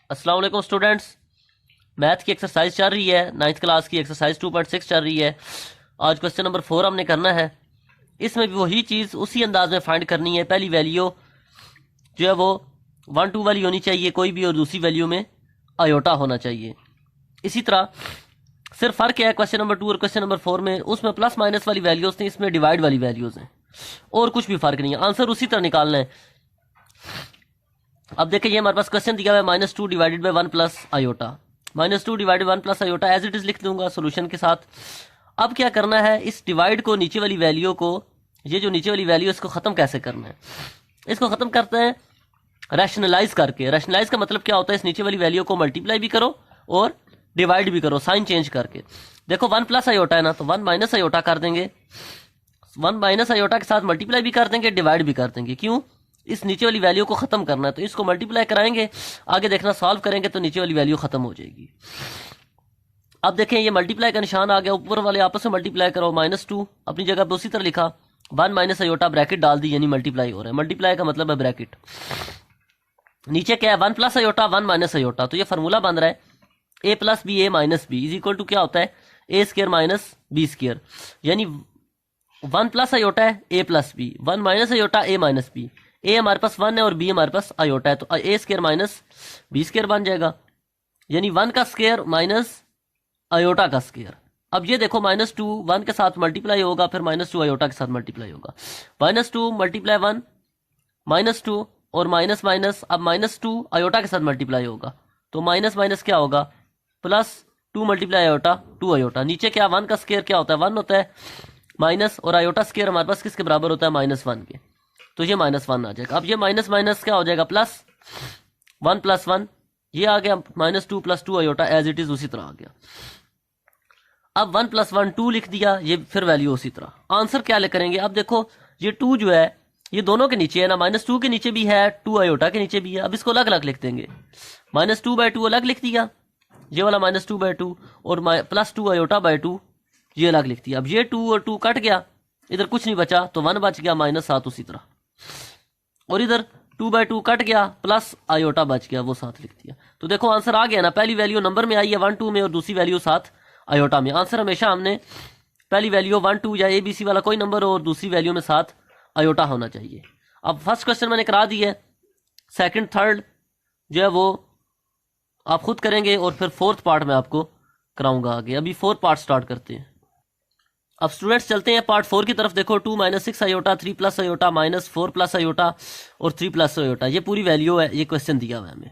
अस्सलाम वालेकुम students. Math की एक्सरसाइज चल रही है, 9th क्लास की एक्सरसाइज 2.6 चल रही है। आज क्वेश्चन नंबर 4 हमने करना है। इसमें भी वही चीज़ उसी अंदाज में फाइंड करनी है। पहली वैल्यू जो है वो 1 2 वाली होनी चाहिए कोई भी, और दूसरी वैल्यू में आयोटा होना चाहिए। इसी तरह सिर्फ फ़र्क है क्वेश्चन नंबर 2 और क्वेश्चन नंबर 4 में, उसमें प्लस माइनस वाली वैल्यूज़ थी, इसमें डिवाइड वाली वैल्यूज़ हैं, और कुछ भी फ़र्क नहीं है। आंसर उसी तरह निकालना है। अब देखिए, ये हमारे पास क्वेश्चन दिया हुआ है -2 divided by 1 plus iota. -2 divided 1 plus iota as it is लिख दूंगा सोल्यूशन के साथ। अब क्या करना है, इस डिवाइड को, नीचे वाली वैल्यू को, ये जो नीचे वाली वैल्यू, इसको खत्म कैसे करना है। इसको खत्म करते हैं रैशनलाइज करके। रैशनलाइज का मतलब क्या होता है, इस नीचे वाली वैल्यू को मल्टीप्लाई भी करो और डिवाइड भी करो, साइन चेंज करके। देखो 1 प्लस आयोटा है ना, तो 1 माइनस आयोटा कर देंगे, 1 माइनस आयोटा के साथ मल्टीप्लाई भी कर देंगे, डिवाइड भी कर देंगे। क्यों? इस नीचे वाली वैल्यू को खत्म करना है, तो इसको मल्टीप्लाई कराएंगे, आगे देखना सॉल्व करेंगे तो नीचे वाली वैल्यू खत्म हो जाएगी। अब देखें, ये मल्टीप्लाई का निशान आ गया, ऊपर वाले आपस में मल्टीप्लाई करो। -2 अपनी जगह पर उसी तरह लिखा, 1 माइनस आयोटा ब्रैकेट डाल दी, यानी मल्टीप्लाई हो रहा है। मल्टीप्लाई का मतलब है ब्रैकेट। नीचे क्या है, 1 प्लस आयोटा 1 माइनस आयोटा, तो ये फार्मूला बन रहा है a plus B A minus B is equal to क्या होता है, A square minus B square. यानी 1 प्लस आयोटा है a plus B, 1 minus iota a minus B. a हमारे पास 1 है और b हमारे पास आयोटा है, तो a square minus B square बन जाएगा। यानी 1 का स्क्र माइनस आयोटा का स्क्र। अब ये देखो, -2 1 के साथ मल्टीप्लाई होगा, फिर -2 आयोटा के साथ मल्टीप्लाई होगा। -2 मल्टीप्लाई 1, -2 और माइनस माइनस, अब -2 आयोटा के साथ मल्टीप्लाई होगा, तो माइनस माइनस क्या होगा, +2 मल्टीप्लाई आयोटा 2 आयोटा। नीचे क्या, 1 का स्क्र क्या होता है, 1 होता है, माइनस और आयोटा स्क्र हमारे पास किसके बराबर होता है, -1 के, तो ये -1 आ जाएगा। अब ये माइनस माइनस क्या हो जाएगा, +1 + 1, ये आ गया -2 + 2 आयोटा, एज इट इज उसी तरह आ गया। अब 1 + 1 2 लिख दिया, ये फिर वैल्यू उसी तरह। आंसर क्या ले करेंगे, अब देखो ये 2 जो है ये दोनों के नीचे है ना, -2 के नीचे भी है, 2 आयोटा के नीचे भी है। अब इसको अलग अलग लिख देंगे, -2/2 अलग लिख दिया, ये वाला -2/2, और +2 आयोटा बाई 2 ये अलग लिख दिया। अब ये 2 और 2 कट गया, इधर कुछ नहीं बचा, तो 1 बच गया, -7 उसी तरह, और इधर 2/2 कट गया, प्लस आयोटा बच गया, वो 7 लिख दिया। तो देखो आंसर आ गया ना, पहली वैल्यू नंबर में आई है 1 2 में, और दूसरी वैल्यू 7 आयोटा में। आंसर हमेशा हमने पहली वैल्यू 1 2 या ABC वाला कोई नंबर हो, और दूसरी वैल्यू में 7 आयोटा होना चाहिए। अब फर्स्ट क्वेश्चन मैंने करा दी है, सेकंड थर्ड जो है वो आप खुद करेंगे, और फिर फोर्थ पार्ट में आपको कराऊंगा आगे। अभी फोर्थ पार्ट स्टार्ट करते हैं। अब स्टूडेंट्स चलते हैं पार्ट 4 की तरफ। देखो 2 - 6 आयोटा, 3 + आयोटा, -4 + आयोटा और 3 + आयोटा, ये पूरी वैल्यू है, ये क्वेश्चन दिया हुआ है हमें।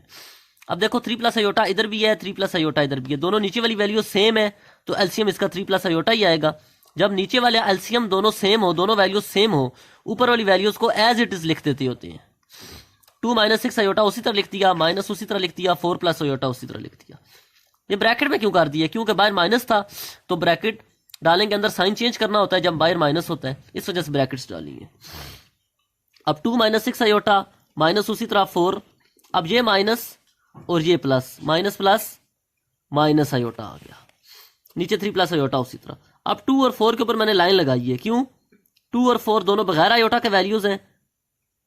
अब देखो 3 + आयोटा इधर भी है, 3 + आयोटा इधर भी है, दोनों नीचे वाली वैल्यू सेम है, तो एलसीएम इसका 3 + आयोटा ही आएगा। जब नीचे वाले एलसीएम दोनों सेम हो, दोनों वैल्यूज सेम हो, ऊपर वाली वैल्यूज को एज इट इज लिख देते होते हैं। 2 - 6 आयोटा उसी तरह लिख दिया, माइनस उसी तरह लिख दिया, 4 + आयोटा उसी तरह लिख दिया। ये ब्रैकेट में क्यों कर दिया, क्योंकि बाहर माइनस था, तो ब्रैकेट डालेंगे, अंदर साइन चेंज करना होता है जब बाहर माइनस होता है, इस वजह से ब्रैकेट्स डालेंगे। अब 2 - 6 आयोटा, माइनस उसी तरह 4, अब ये माइनस और ये plus, minus plus minus iota आ गया, नीचे 3 + आयोटा उसी तरह। अब 2 और 4 के ऊपर मैंने लाइन लगाई है, क्यों, 2 और 4 दोनों बगैर आयोटा के वैल्यूज हैं,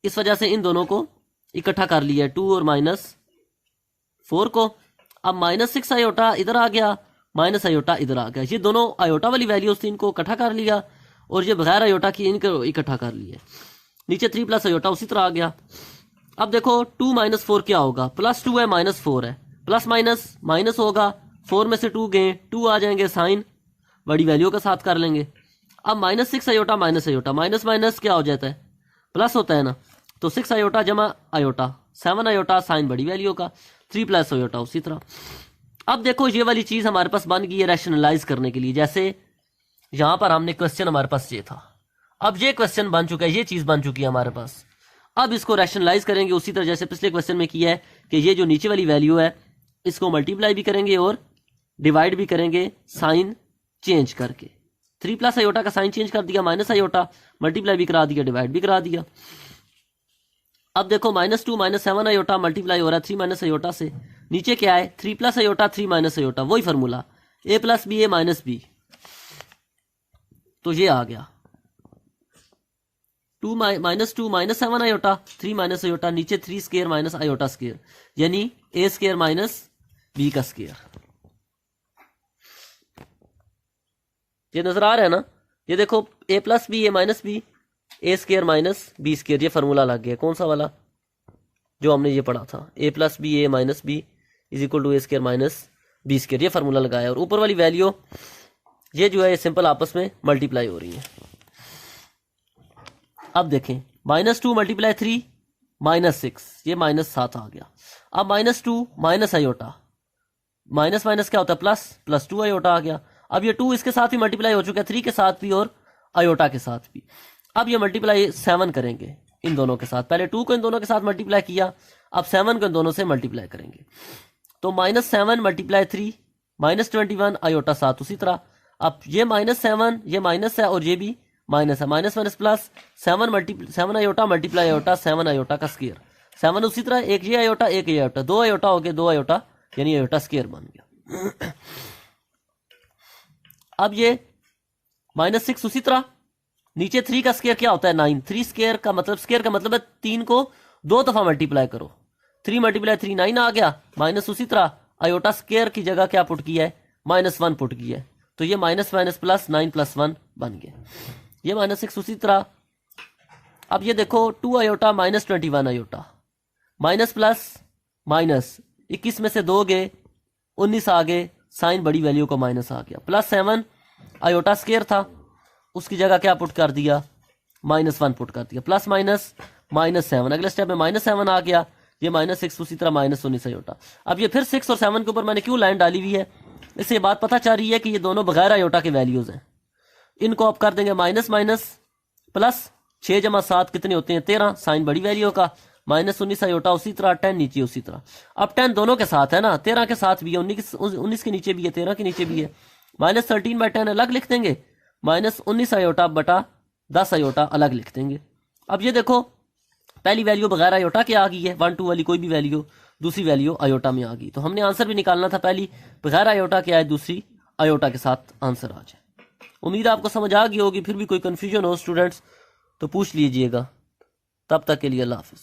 इस वजह से इन दोनों को इकट्ठा कर लिया है, 2 और -4 को। अब -6 आयोटा इधर आ गया, माइनस आयोटा इधर आ गया, ये दोनों आयोटा वाली वैल्यूज थी, इनको इकट्ठा कर लिया, और ये बगैर आयोटा की इनको इकट्ठा कर लिया। नीचे 3 + आयोटा उसी तरह आ गया। अब देखो 2 - 4 क्या होगा, +2 है, -4 है, प्लस माइनस माइनस होगा, 4 में से 2 गए, 2 आ जाएंगे, साइन बड़ी वैल्यू के साथ कर लेंगे। अब -6 iota minus iota, minus minus क्या हो जाता है, प्लस होता है ना, तो 6 आयोटा जमा आयोटा 7 आयोटा, साइन बड़ी वैल्यू का, 3 + आयोटा उसी तरह। अब देखो ये वाली चीज हमारे पास बन गई है रैशनलाइज करने के लिए। जैसे यहां पर हमने क्वेश्चन हमारे पास ये था, अब ये क्वेश्चन बन चुका है, ये चीज बन चुकी है हमारे पास। अब इसको रैशनलाइज करेंगे उसी तरह जैसे पिछले क्वेश्चन में किया है, कि ये जो नीचे वाली वैल्यू है इसको मल्टीप्लाई भी करेंगे और डिवाइड भी करेंगे, साइन चेंज करके। 3 + आयोटा का साइन चेंज कर दिया, माइनस आयोटा, मल्टीप्लाई भी करा दिया, डिवाइड भी करा दिया। अब देखो -2 - 7 आयोटा मल्टीप्लाई हो रहा है 3 - आयोटा से, नीचे क्या है, 3 + आयोटा 3 - आयोटा, वही formula, a + b a - b, तो ये आ गया 2 - 7 आयोटा 3 - आयोटा, नीचे 3 स्क्वायर माइनस आयोटा स्क्वायर, यानी ए स्केयर माइनस बी का स्केयर। ये नजर आ रहा है ना, ये देखो ए plus B A minus B A square minus B square, ये फार्मूला लग गया। कौन सा वाला जो हमने ये पढ़ा था, A plus B A minus B is equal to A square minus B square, ये फार्मूला लगाया। और ऊपर वाली वैल्यू ये जो है ये सिंपल आपस में मल्टीप्लाई हो रही है। अब देखें -2 मल्टीप्लाई 3 -6, ये -7 आ गया। अब -2 माइनस आयोटा, माइनस माइनस क्या होता है प्लस, +2 आयोटा आ गया। अब ये 2 इसके साथ भी मल्टीप्लाई हो चुका है, 3 के साथ भी और आयोटा के साथ भी। अब ये मल्टीप्लाई 7 करेंगे इन दोनों के साथ, पहले 2 को इन दोनों के साथ मल्टीप्लाई किया, अब 7 को इन दोनों से मल्टीप्लाई करेंगे। तो -7 मल्टीप्लाई 3 -21 आयोटा 7 उसी तरह। अब ये -7 ये माइनस है और ये भी माइनस है, minus minus plus 7 iota multiply iota 7 iota का स्केयर, 7 उसी तरह, एक ये आयोटा एक ये आयोटा, 2 आयोटा हो गए 2 आयोटा यानी आयोटा स्केयर बन गया। अब ये -6 उसी तरह, नीचे 3 का स्केयर क्या होता है 9, 3 स्केयर का मतलब है 3 को 2 दफा मल्टीप्लाई करो, 3 मल्टीप्लाई 3 9 आ गया। माइनस उसी तरह आयोटा स्केयर की जगह क्या पुट किया है -1 पुट किया है, तो ये माइनस माइनस प्लस 9 + 1 बन गया। ये -6 उसी तरह। अब ये देखो 2 iota -21 iota, minus plus minus 21 में से 2 गए 19 आ गए, साइन बड़ी वैल्यू को माइनस आ गया। +7 आयोटा स्केयर था, उसकी जगह क्या पुट कर दिया -1 पुट कर दिया, प्लस माइनस -7, अगले स्टेप में -7 आ गया, ये -6 उसी तरह -19 आयोटा। अब ये फिर 6 और 7 के ऊपर मैंने क्यों लाइन डाली हुई है, इससे बात पता चल रही है कि ये दोनों बगैर आयोटा के वैल्यूज हैं। इनको आप कर देंगे माइनस माइनस प्लस, 6 + 7 कितने होते हैं 13, साइन बड़ी वैल्यू का, -19 आयोटा उसी तरह, 10 नीचे उसी तरह। अब 10 दोनों के साथ है ना, 13 के साथ भी है, 19 के नीचे भी है, 13 के नीचे भी है। -13/10 अलग लिख देंगे, -19 आयोटा बटा 10 आयोटा अलग लिख देंगे। अब ये देखो पहली वैल्यू बगैर आयोटा के आ गई है, 1 2 वाली कोई भी वैल्यू, दूसरी वैल्यू आयोटा में आ गई। तो हमने आंसर भी निकालना था, पहली बगैर आयोटा के आए, दूसरी आयोटा के साथ आंसर आ जाए। उम्मीद आपको समझ आ गई होगी, फिर भी कोई कंफ्यूजन हो स्टूडेंट्स तो पूछ लीजिएगा। तब तक के लिए अल्लाह हाफिज़।